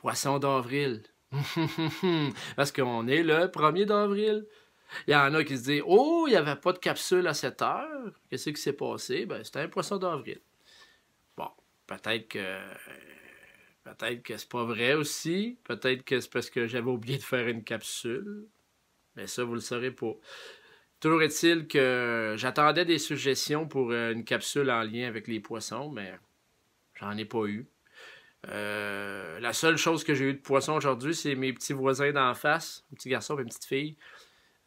poisson d'avril. Parce qu'on est le 1er d'avril. Il y en a qui se disent « Oh, il n'y avait pas de capsule à 7 heures. Qu'est-ce qui s'est passé? » Ben, c'était un poisson d'avril. Bon, peut-être que c'est pas vrai aussi. Peut-être que c'est parce que j'avais oublié de faire une capsule. Mais ça, vous le saurez pas. Toujours est-il que j'attendais des suggestions pour une capsule en lien avec les poissons, mais j'en ai pas eu. La seule chose que j'ai eu de poisson aujourd'hui, c'est mes petits voisins d'en face, un petit garçon et une petite fille.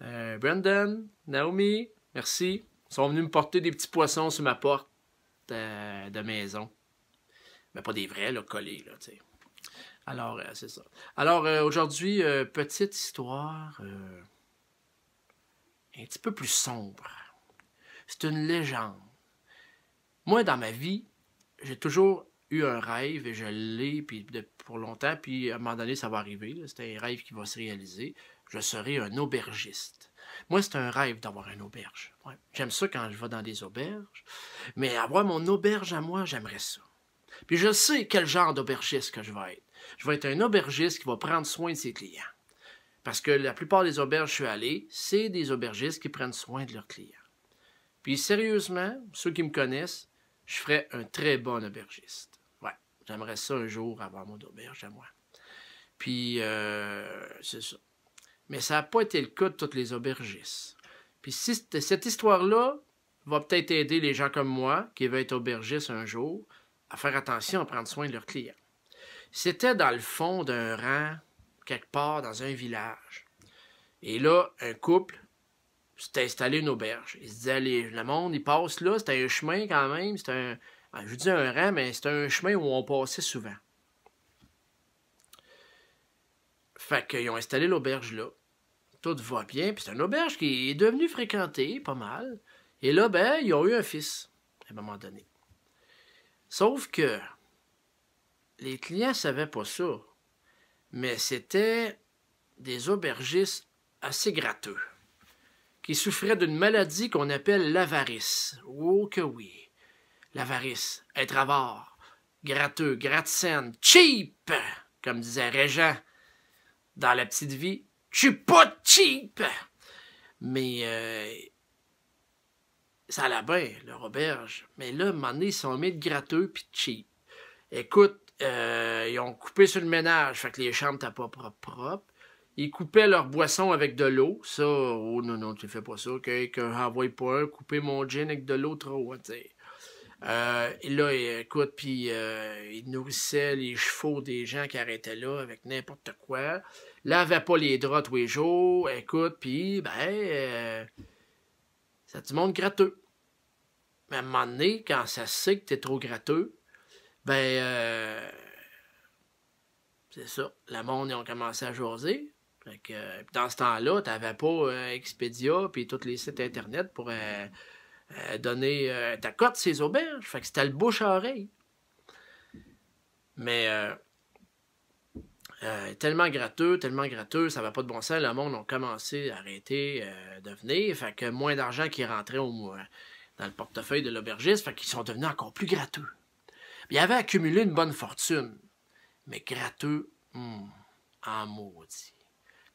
Brandon, Naomi, merci. Ils sont venus me porter des petits poissons sur ma porte de maison. Mais pas des vrais, là, collés, là, tu sais. Alors, c'est ça. Alors, aujourd'hui, petite histoire un petit peu plus sombre. C'est une légende. Moi, dans ma vie, j'ai toujours eu un rêve, et je l'ai pour longtemps, puis à un moment donné, ça va arriver. C'est un rêve qui va se réaliser. Je serai un aubergiste. Moi, c'est un rêve d'avoir une auberge. Ouais. J'aime ça quand je vais dans des auberges, mais avoir mon auberge à moi, j'aimerais ça. Puis je sais quel genre d'aubergiste que je vais être. Je vais être un aubergiste qui va prendre soin de ses clients. Parce que la plupart des auberges que je suis allé, c'est des aubergistes qui prennent soin de leurs clients. Puis sérieusement, ceux qui me connaissent, je ferais un très bon aubergiste. Ouais, j'aimerais ça un jour avoir mon auberge à moi. Puis, c'est ça. Mais ça n'a pas été le cas de tous les aubergistes. Puis cette histoire-là va peut-être aider les gens comme moi, qui veulent être aubergistes un jour, à faire attention à prendre soin de leurs clients. C'était dans le fond d'un rang, quelque part dans un village. Et là, un couple s'était installé une auberge. Il se disait, le monde, il passe là, c'était un chemin quand même, c'était je dis un rang, mais c'était un chemin où on passait souvent. Fait qu'ils ont installé l'auberge là. Tout va bien, puis c'est une auberge qui est devenue fréquentée, pas mal. Et là, ben, ils ont eu un fils, à un moment donné. Sauf que les clients ne savaient pas ça, mais c'était des aubergistes assez gratteux, qui souffraient d'une maladie qu'on appelle l'avarice. Oh que oui, l'avarice, être avare, gratteux, gratte-scène, cheap, comme disait Régent dans La Petite Vie. Je suis pas cheap! Mais ça allait bien, leur auberge. Mais là, à un moment donné, ils sont mis de gratteux puis de cheap. Écoute, ils ont coupé sur le ménage, fait que les chambres n'étaient pas propres. Ils coupaient leur boisson avec de l'eau. Ça, oh non, tu fais pas ça. Quelqu'un envoie pas un, couper mon gin avec de l'eau trop, tu sais. Et là, écoute, puis ils nourrissaient les chevaux des gens qui arrêtaient là avec n'importe quoi. Lavaient pas les draps tous les jours. Écoute, puis, ça du monde gratteux. Mais à un moment donné, quand ça sait que t'es trop gratteux, c'est ça. Le monde, ils ont commencé à jaser. Fait que, dans ce temps-là, t'avais pas Expedia puis tous les sites Internet pour donner ta cote ces auberges. Fait que c'était le bouche à oreille. Mais tellement gratteux, ça va pas de bon sens. Le monde a commencé à arrêter de venir. Fait que moins d'argent qui rentrait dans le portefeuille de l'aubergiste. Fait qu'ils sont devenus encore plus gratteux. Ils avaient accumulé une bonne fortune. Mais gratteux, en maudit.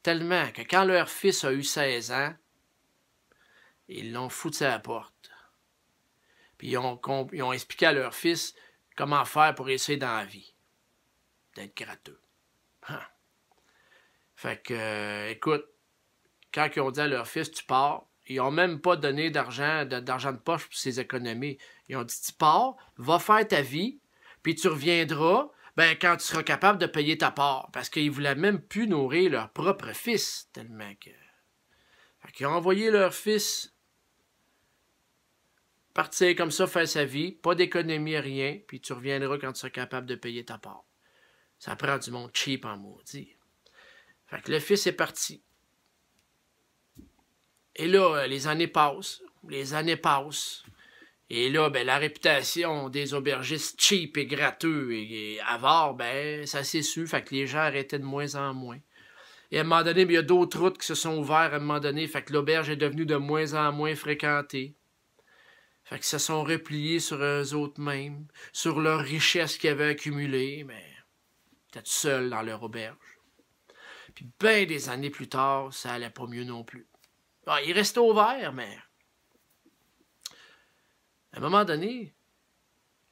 Tellement que quand leur fils a eu 16 ans, ils l'ont foutu à la porte. Puis ils ont expliqué à leur fils comment faire pour essayer dans la vie d'être gratteux. Fait que, écoute, quand ils ont dit à leur fils, tu pars, ils n'ont même pas donné d'argent de poche pour ses économies. Ils ont dit, tu pars, va faire ta vie, puis tu reviendras quand tu seras capable de payer ta part. Parce qu'ils ne voulaient même plus nourrir leur propre fils, tellement que... Fait qu'ils ont envoyé leur fils partir comme ça, faire sa vie, pas d'économie, rien, puis tu reviendras quand tu seras capable de payer ta part. Ça prend du monde cheap en maudit. Fait que le fils est parti. Et là, les années passent. Et là, la réputation des aubergistes cheap et gratteux et avares, ça s'est su. Fait que les gens arrêtaient de moins en moins. Et à un moment donné, il y a d'autres routes qui se sont ouvertes à un moment donné. Fait que l'auberge est devenue de moins en moins fréquentée. Fait qu'ils se sont repliés sur eux autres mêmes, sur leur richesse qu'ils avaient accumulée, mais était tout seul dans leur auberge. Puis bien des années plus tard, ça allait pas mieux non plus. Ah, il restait ouvert, mais à un moment donné,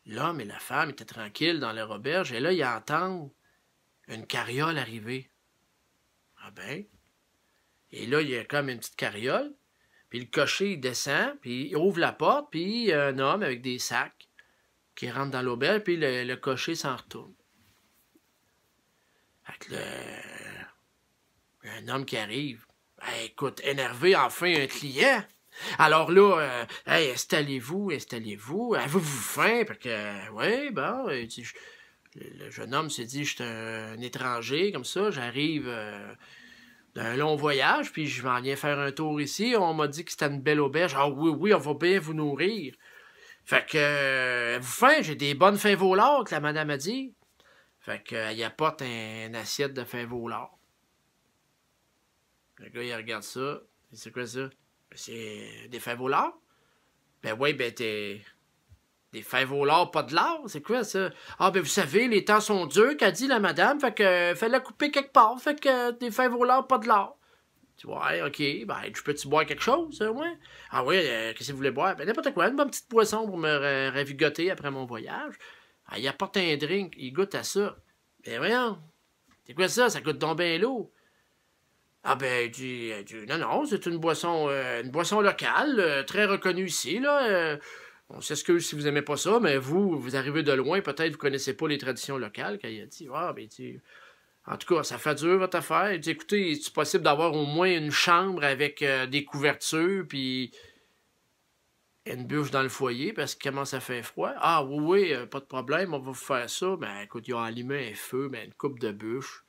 l'homme et la femme étaient tranquilles dans leur auberge, et là, ils entendent une carriole arriver. Ah ben. Et là, il y a comme une petite carriole, puis le cocher, il descend, puis il ouvre la porte, puis il y a un homme avec des sacs qui rentre dans l'auberge, puis le cocher s'en retourne. Fait que il y a un homme qui arrive. Hey, écoute, énervé, enfin, un client. Alors là, hey, installez-vous. Avez-vous faim? Parce que, oui, bon, le jeune homme s'est dit, je suis un étranger, comme ça, j'arrive d'un long voyage, puis je m'en viens faire un tour ici. On m'a dit que c'était une belle auberge. Ah oui, on va bien vous nourrir. Fait que, vous faim? J'ai des bonnes fins volards, que la madame a dit. Fait que, elle apporte une assiette de fins volards. Le gars, il regarde ça. C'est quoi ça? Ben, c'est des fins volards? Ben oui, ben t'es... Des fins volards, pas de l'or? C'est quoi ça? Ah, ben vous savez, les temps sont durs, qu'a dit la madame. Fait que, fallait la couper quelque part. Fait que, des fins volards, pas de l'or. Tu vois, ouais, ok, ben, je peux-tu boire quelque chose, ouais? Ah oui, qu'est-ce que vous voulez boire? Ben, n'importe quoi, une bonne petite boisson pour me ravigoter après mon voyage. Ah, il apporte un drink, il goûte à ça. Ben, voyons, c'est quoi ça? Ça coûte donc bien l'eau. Ah, ben, non, c'est une boisson locale, très reconnue ici, là. On s'excuse si vous aimez pas ça, mais vous arrivez de loin, peut-être vous connaissez pas les traditions locales. Quand il a dit, ah, ben, en tout cas, ça fait dur votre affaire. Il dit, écoutez, est-il possible d'avoir au moins une chambre avec des couvertures, puis une bûche dans le foyer, parce qu'il commence à faire froid? Ah, oui, pas de problème, on va vous faire ça. Ben, écoute, ils ont allumé un feu, ben, une coupe de bûche.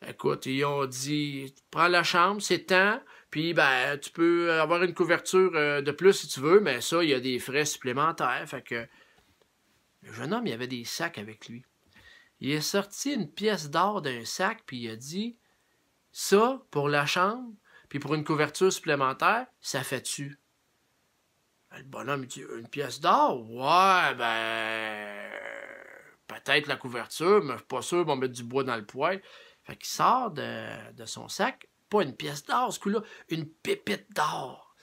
Écoute, ils ont dit, prends la chambre, c'est temps, puis ben, tu peux avoir une couverture de plus si tu veux, mais ça, il y a des frais supplémentaires. Fait que le jeune homme, il avait des sacs avec lui. Il est sorti une pièce d'or d'un sac, puis il a dit, ça, pour la chambre, puis pour une couverture supplémentaire, ça fait-tu? Le bonhomme, il dit, une pièce d'or? Ouais, ben, peut-être la couverture, mais je suis pas sûr, on va mettre du bois dans le poêle. Fait qu'il sort de son sac, pas une pièce d'or, ce coup-là, une pépite d'or.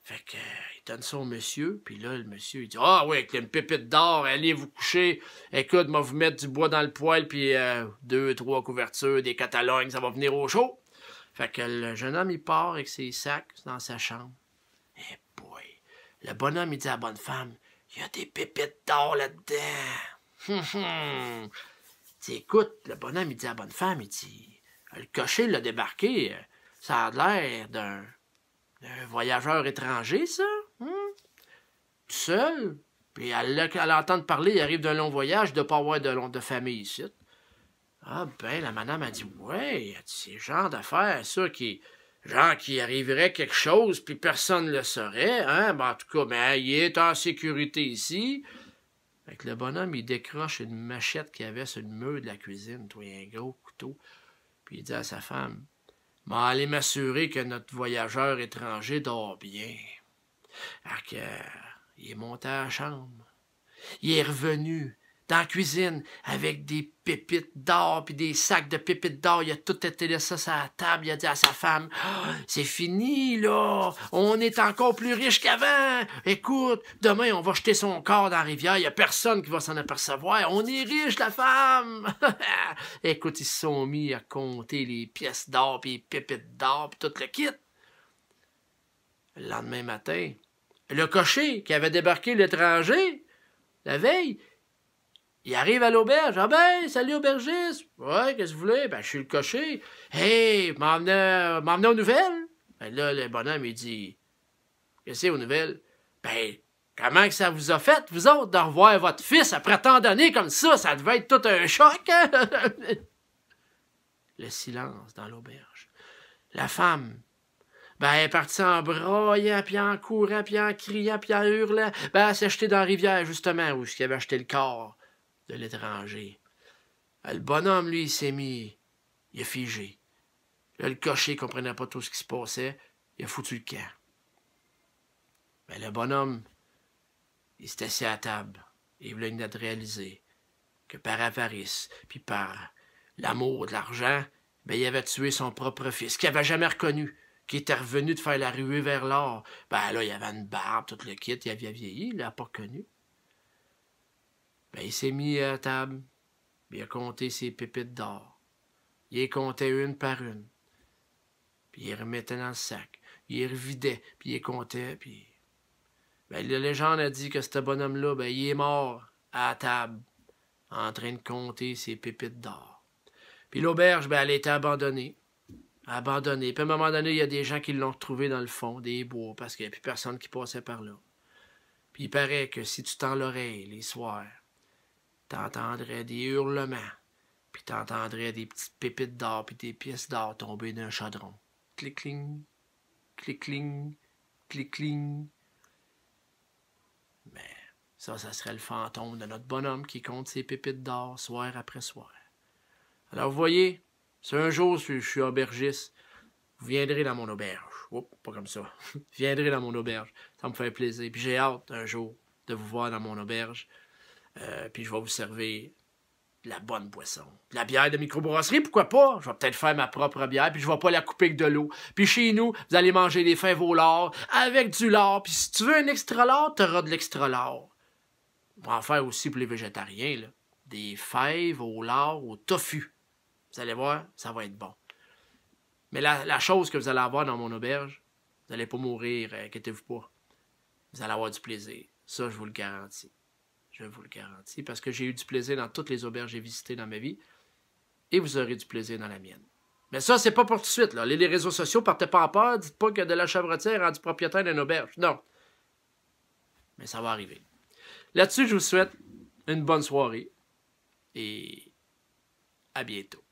Fait que, il donne ça au monsieur, puis là, le monsieur, il dit, ah oui, avec une pépite d'or, allez vous coucher. Écoute, moi, vous mettre du bois dans le poêle, puis 2, 3 couvertures, des Catalognes, ça va venir au chaud. Fait que le jeune homme, il part avec ses sacs dans sa chambre. Eh boy, le bonhomme, il dit à la bonne femme, il y a des pépites d'or là-dedans. Écoute, le bonhomme, il dit à la bonne femme, il dit, le cocher l'a débarqué, ça a l'air d'un voyageur étranger, ça, tout seul. Puis elle l'entend parler, il arrive d'un long voyage, de pas avoir de famille ici. Ah ben, la madame a dit, ouais, c'est le genre d'affaires, ça, genre qui arriverait quelque chose, puis personne ne le saurait, hein, ben, en tout cas, mais il est en sécurité ici. Fait que le bonhomme, il décroche une machette qu'il avait sur le mur de la cuisine, toi, un gros couteau. Puis il dit à sa femme, « M'en aller m'assurer que notre voyageur étranger dort bien. » Fait que, il est monté à la chambre. Il est revenu dans la cuisine avec des pépites d'or puis des sacs de pépites d'or. Il a tout été laissé sur la table. Il a dit à sa femme, oh, c'est fini, là. On est encore plus riche qu'avant. Écoute, demain, on va jeter son corps dans la rivière. Il n'y a personne qui va s'en apercevoir. On est riche, la femme. Écoute, ils se sont mis à compter les pièces d'or puis les pépites d'or puis tout le kit. Le lendemain matin, le cocher qui avait débarqué l'étranger, la veille, il arrive à l'auberge. Ah ben, salut aubergiste. Ouais, qu'est-ce que vous voulez? Ben, je suis le cocher. Hey, m'emmenez aux nouvelles? Ben là, le bonhomme, il dit, qu'est-ce que c'est aux nouvelles? Ben, comment que ça vous a fait, vous autres, de revoir votre fils après tant d'années comme ça? Ça devait être tout un choc, hein? Le silence dans l'auberge. La femme, ben, elle est partie en broyant, puis en courant, puis en criant, puis en hurlant. Ben, elle s'est jetée dans la rivière, justement, où il avait acheté le corps de l'étranger. Le bonhomme, lui, il s'est mis... Il a figé. Là, le cocher ne comprenait pas tout ce qui se passait. Il a foutu le camp. Mais le bonhomme, il s'est assis à la table. Il voulait une date réalisée. que par avarice, puis par l'amour de l'argent, ben, il avait tué son propre fils, qu'il n'avait jamais reconnu, qui était revenu de faire la ruée vers l'or. Ben là, il avait une barbe, tout le kit, il avait vieilli, il l'a pas reconnu. Ben, il s'est mis à table, puis il a compté ses pépites d'or. Il les comptait une par une. Puis il les remettait dans le sac. Il les revidait, puis il les comptait, puis... Ben, la légende a dit que ce bonhomme-là, ben, il est mort à la table, en train de compter ses pépites d'or. Puis l'auberge, ben, elle a été abandonnée. Abandonnée. Puis à un moment donné, il y a des gens qui l'ont retrouvé dans le fond des bois, parce qu'il n'y avait plus personne qui passait par là. Puis il paraît que si tu tends l'oreille les soirs, t'entendrais des hurlements, puis t'entendrais des petites pépites d'or, puis des pièces d'or tomber d'un chaudron. Clic-cling, clic-cling, clic-cling. Mais ça serait le fantôme de notre bonhomme qui compte ses pépites d'or soir après soir. Alors vous voyez, si un jour je suis aubergiste, vous viendrez dans mon auberge. Oups, pas comme ça. Vous viendrez dans mon auberge. Ça me fait plaisir. Puis j'ai hâte un jour de vous voir dans mon auberge. Puis je vais vous servir de la bonne boisson. De la bière de microbrasserie, pourquoi pas? Je vais peut-être faire ma propre bière, puis je vais pas la couper avec de l'eau. Puis chez nous, vous allez manger des fèves au lard avec du lard. Puis si tu veux un extra lard, tu auras de l'extra lard. On va en faire aussi pour les végétariens, là. Des fèves au lard au tofu. Vous allez voir, ça va être bon. Mais la chose que vous allez avoir dans mon auberge, vous n'allez pas mourir, inquiétez-vous pas. Vous allez avoir du plaisir. Ça, je vous le garantis. Je vous le garantis, parce que j'ai eu du plaisir dans toutes les auberges que j'ai visitées dans ma vie, et vous aurez du plaisir dans la mienne. Mais ça, c'est pas pour tout de suite, là. Les réseaux sociaux, partez pas en peur, dites pas que de la Chevrotière est rendu propriétaire d'une auberge. Non. Mais ça va arriver. Là-dessus, je vous souhaite une bonne soirée, et à bientôt.